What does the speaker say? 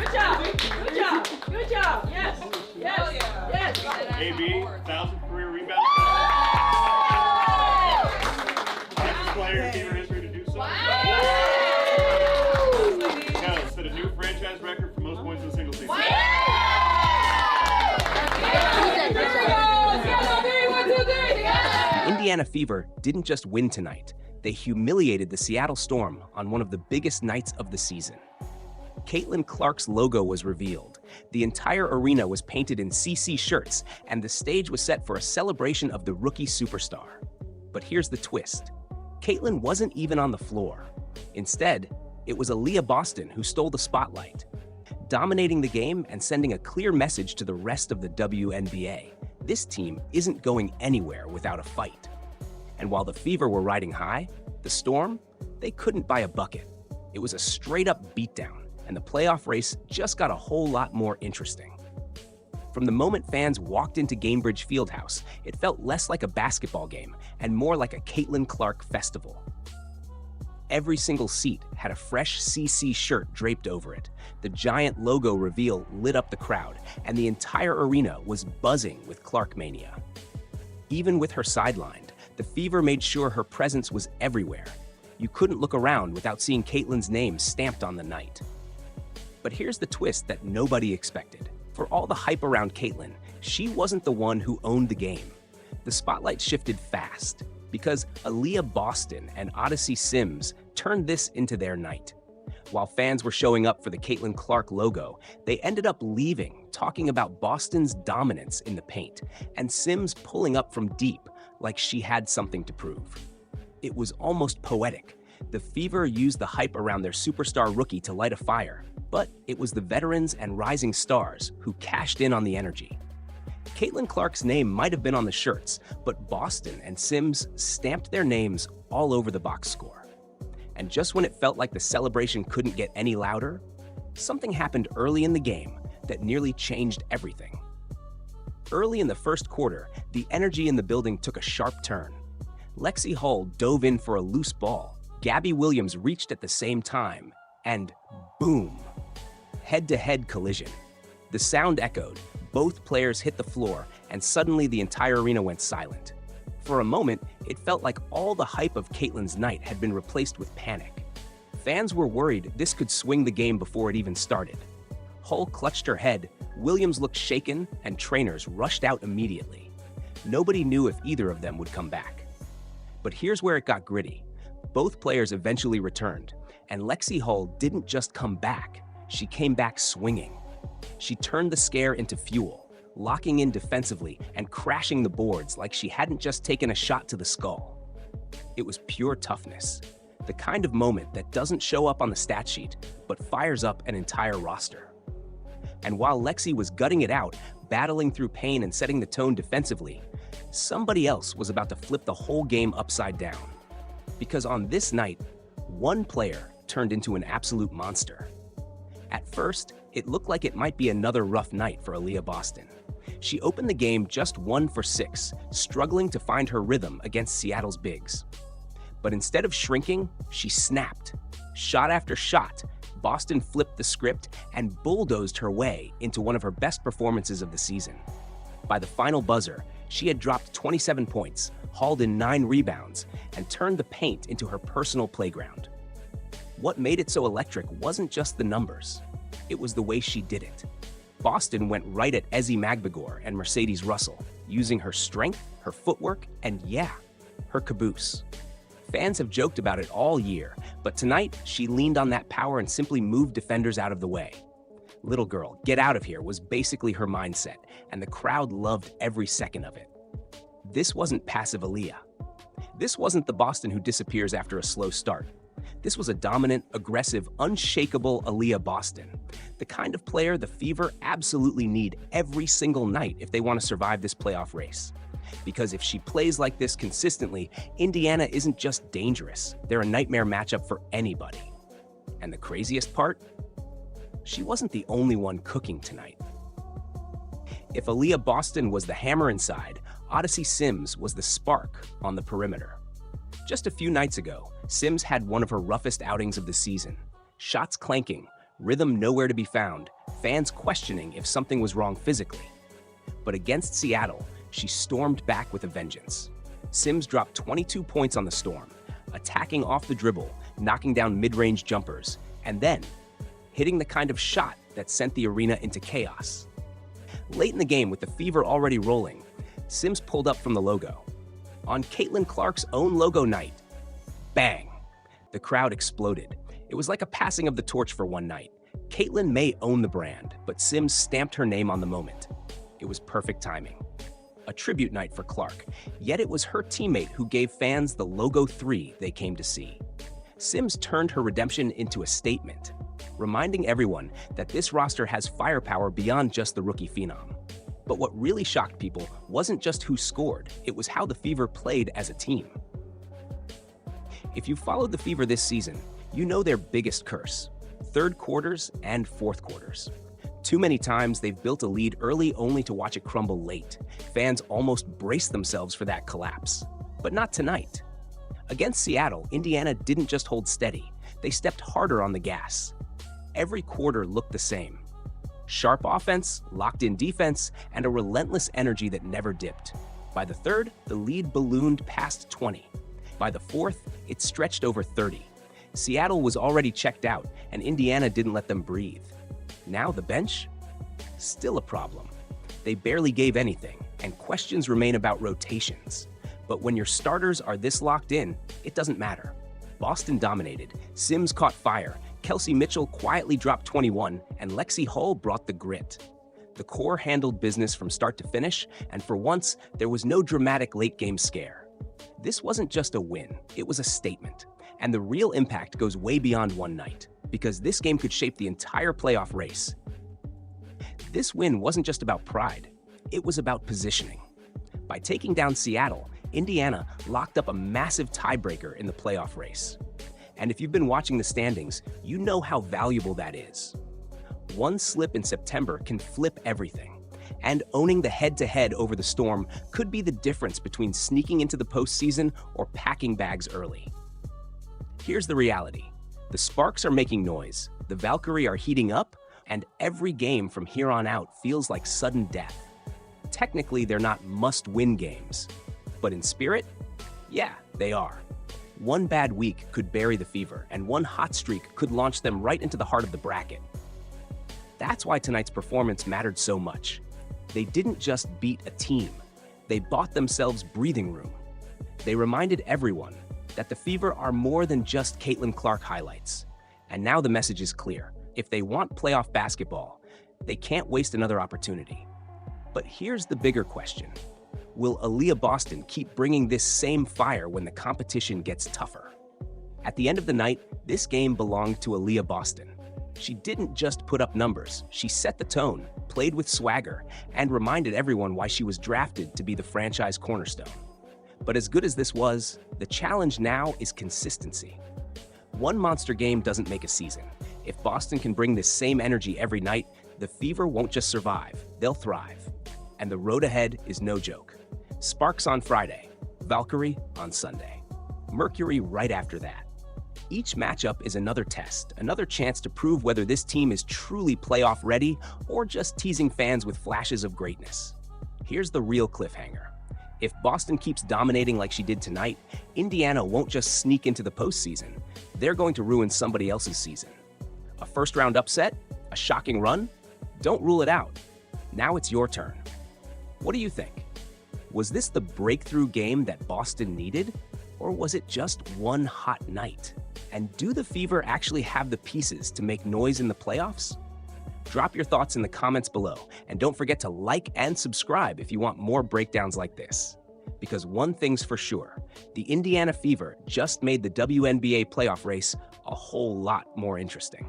Good job. Good job. Good job. Yes. Yes. Yes. AB, 1,000 career rebounds. Fastest player in Fever history to do so. Kelly set a new franchise record for most points in a single season. The Indiana Fever didn't just win tonight, they humiliated the Seattle Storm on one of the biggest nights of the season. Caitlin Clark's logo was revealed, the entire arena was painted in CC shirts, and the stage was set for a celebration of the rookie superstar. But here's the twist. Caitlin wasn't even on the floor. Instead, it was Aaliyah Boston who stole the spotlight, dominating the game and sending a clear message to the rest of the WNBA. This team isn't going anywhere without a fight. And while the Fever were riding high, the Storm, they couldn't buy a bucket. It was a straight-up beatdown, and the playoff race just got a whole lot more interesting. From the moment fans walked into Gainbridge Fieldhouse, it felt less like a basketball game and more like a Caitlin Clark festival. Every single seat had a fresh CC shirt draped over it. The giant logo reveal lit up the crowd, and the entire arena was buzzing with Clark mania. Even with her sidelined, the Fever made sure her presence was everywhere. You couldn't look around without seeing Caitlin's name stamped on the night. But here's the twist that nobody expected. For all the hype around Caitlin, she wasn't the one who owned the game. The spotlight shifted fast, because Aaliyah Boston and Odyssey Sims turned this into their night. While fans were showing up for the Caitlin Clark logo, they ended up leaving, talking about Boston's dominance in the paint, and Sims pulling up from deep like she had something to prove. It was almost poetic. The Fever used the hype around their superstar rookie to light a fire, but it was the veterans and rising stars who cashed in on the energy. Caitlin Clark's name might have been on the shirts, but Boston and Sims stamped their names all over the box score. And just when it felt like the celebration couldn't get any louder, something happened early in the game that nearly changed everything. Early in the first quarter, the energy in the building took a sharp turn. Lexi Hull dove in for a loose ball. Gabby Williams reached at the same time, and boom! Head-to-head collision. The sound echoed, both players hit the floor, and suddenly the entire arena went silent. For a moment, it felt like all the hype of Caitlin's night had been replaced with panic. Fans were worried this could swing the game before it even started. Hull clutched her head, Williams looked shaken, and trainers rushed out immediately. Nobody knew if either of them would come back. But here's where it got gritty. Both players eventually returned, and Lexi Hull didn't just come back, she came back swinging. She turned the scare into fuel, locking in defensively and crashing the boards like she hadn't just taken a shot to the skull. It was pure toughness, the kind of moment that doesn't show up on the stat sheet, but fires up an entire roster. And while Lexi was gutting it out, battling through pain and setting the tone defensively, somebody else was about to flip the whole game upside down. Because on this night, one player turned into an absolute monster. At first, it looked like it might be another rough night for Aaliyah Boston. She opened the game just 1 for 6, struggling to find her rhythm against Seattle's bigs. But instead of shrinking, she snapped. Shot after shot, Boston flipped the script and bulldozed her way into one of her best performances of the season. By the final buzzer, she had dropped 27 points, hauled in 9 rebounds, and turned the paint into her personal playground. What made it so electric wasn't just the numbers. It was the way she did it. Boston went right at Ezi Magbegor and Mercedes Russell, using her strength, her footwork, and yeah, her caboose. Fans have joked about it all year, but tonight she leaned on that power and simply moved defenders out of the way. "Little girl, get out of here" was basically her mindset, and the crowd loved every second of it. This wasn't passive Aaliyah. This wasn't the Boston who disappears after a slow start. This was a dominant, aggressive, unshakable Aaliyah Boston, the kind of player the Fever absolutely need every single night if they want to survive this playoff race. Because if she plays like this consistently, Indiana isn't just dangerous, they're a nightmare matchup for anybody. And the craziest part? She wasn't the only one cooking tonight. If Aaliyah Boston was the hammer inside, Odyssey Sims was the spark on the perimeter. Just a few nights ago, Sims had one of her roughest outings of the season. Shots clanking, Rhythm nowhere to be found, fans questioning if something was wrong physically. But against Seattle, she stormed back with a vengeance. Sims dropped 22 points on the Storm, attacking off the dribble, knocking down mid-range jumpers, and then hitting the kind of shot that sent the arena into chaos. Late in the game, with the Fever already rolling, Sims pulled up from the logo. On Caitlin Clark's own logo night, bang! The crowd exploded. It was like a passing of the torch for one night. Caitlin may own the brand, but Sims stamped her name on the moment. It was perfect timing. A tribute night for Clark, yet it was her teammate who gave fans the Logo 3 they came to see. Sims turned her redemption into a statement, reminding everyone that this roster has firepower beyond just the rookie phenom. But what really shocked people wasn't just who scored, it was how the Fever played as a team. If you followed the Fever this season, you know their biggest curse: third quarters and fourth quarters. Too many times they've built a lead early only to watch it crumble late. Fans almost brace themselves for that collapse. But not tonight. Against Seattle, Indiana didn't just hold steady, they stepped harder on the gas. Every quarter looked the same. Sharp offense, locked-in defense, and a relentless energy that never dipped. By the third, the lead ballooned past 20. By the fourth, it stretched over 30. Seattle was already checked out, and Indiana didn't let them breathe. Now the bench? Still a problem. They barely gave anything, and questions remain about rotations. But when your starters are this locked in, it doesn't matter. Boston dominated, Sims caught fire, Kelsey Mitchell quietly dropped 21, and Lexi Hull brought the grit. The core handled business from start to finish, and for once, there was no dramatic late-game scare. This wasn't just a win, it was a statement. And the real impact goes way beyond one night, because this game could shape the entire playoff race. This win wasn't just about pride, it was about positioning. By taking down Seattle, Indiana locked up a massive tiebreaker in the playoff race. And if you've been watching the standings, you know how valuable that is. One slip in September can flip everything, and owning the head-to-head over the Storm could be the difference between sneaking into the postseason or packing bags early. Here's the reality. The Sparks are making noise, the Valkyrie are heating up, and every game from here on out feels like sudden death. Technically, they're not must-win games, but in spirit, yeah, they are. One bad week could bury the Fever, and one hot streak could launch them right into the heart of the bracket. That's why tonight's performance mattered so much. They didn't just beat a team, they bought themselves breathing room. They reminded everyone that the Fever are more than just Caitlin Clark highlights. And now the message is clear. If they want playoff basketball, they can't waste another opportunity. But here's the bigger question. Will Aaliyah Boston keep bringing this same fire when the competition gets tougher? At the end of the night, this game belonged to Aaliyah Boston. She didn't just put up numbers, she set the tone, played with swagger, and reminded everyone why she was drafted to be the franchise cornerstone. But as good as this was, the challenge now is consistency. One monster game doesn't make a season. If Boston can bring this same energy every night, the Fever won't just survive, they'll thrive. And the road ahead is no joke. Sparks on Friday, Valkyrie on Sunday, Mercury right after that. Each matchup is another test, another chance to prove whether this team is truly playoff ready or just teasing fans with flashes of greatness. Here's the real cliffhanger. If Boston keeps dominating like she did tonight, Indiana won't just sneak into the postseason. They're going to ruin somebody else's season. A first-round upset? A shocking run? Don't rule it out. Now it's your turn. What do you think? Was this the breakthrough game that Boston needed? Or was it just one hot night? And do the Fever actually have the pieces to make noise in the playoffs? Drop your thoughts in the comments below, and don't forget to like and subscribe if you want more breakdowns like this. Because one thing's for sure, the Indiana Fever just made the WNBA playoff race a whole lot more interesting.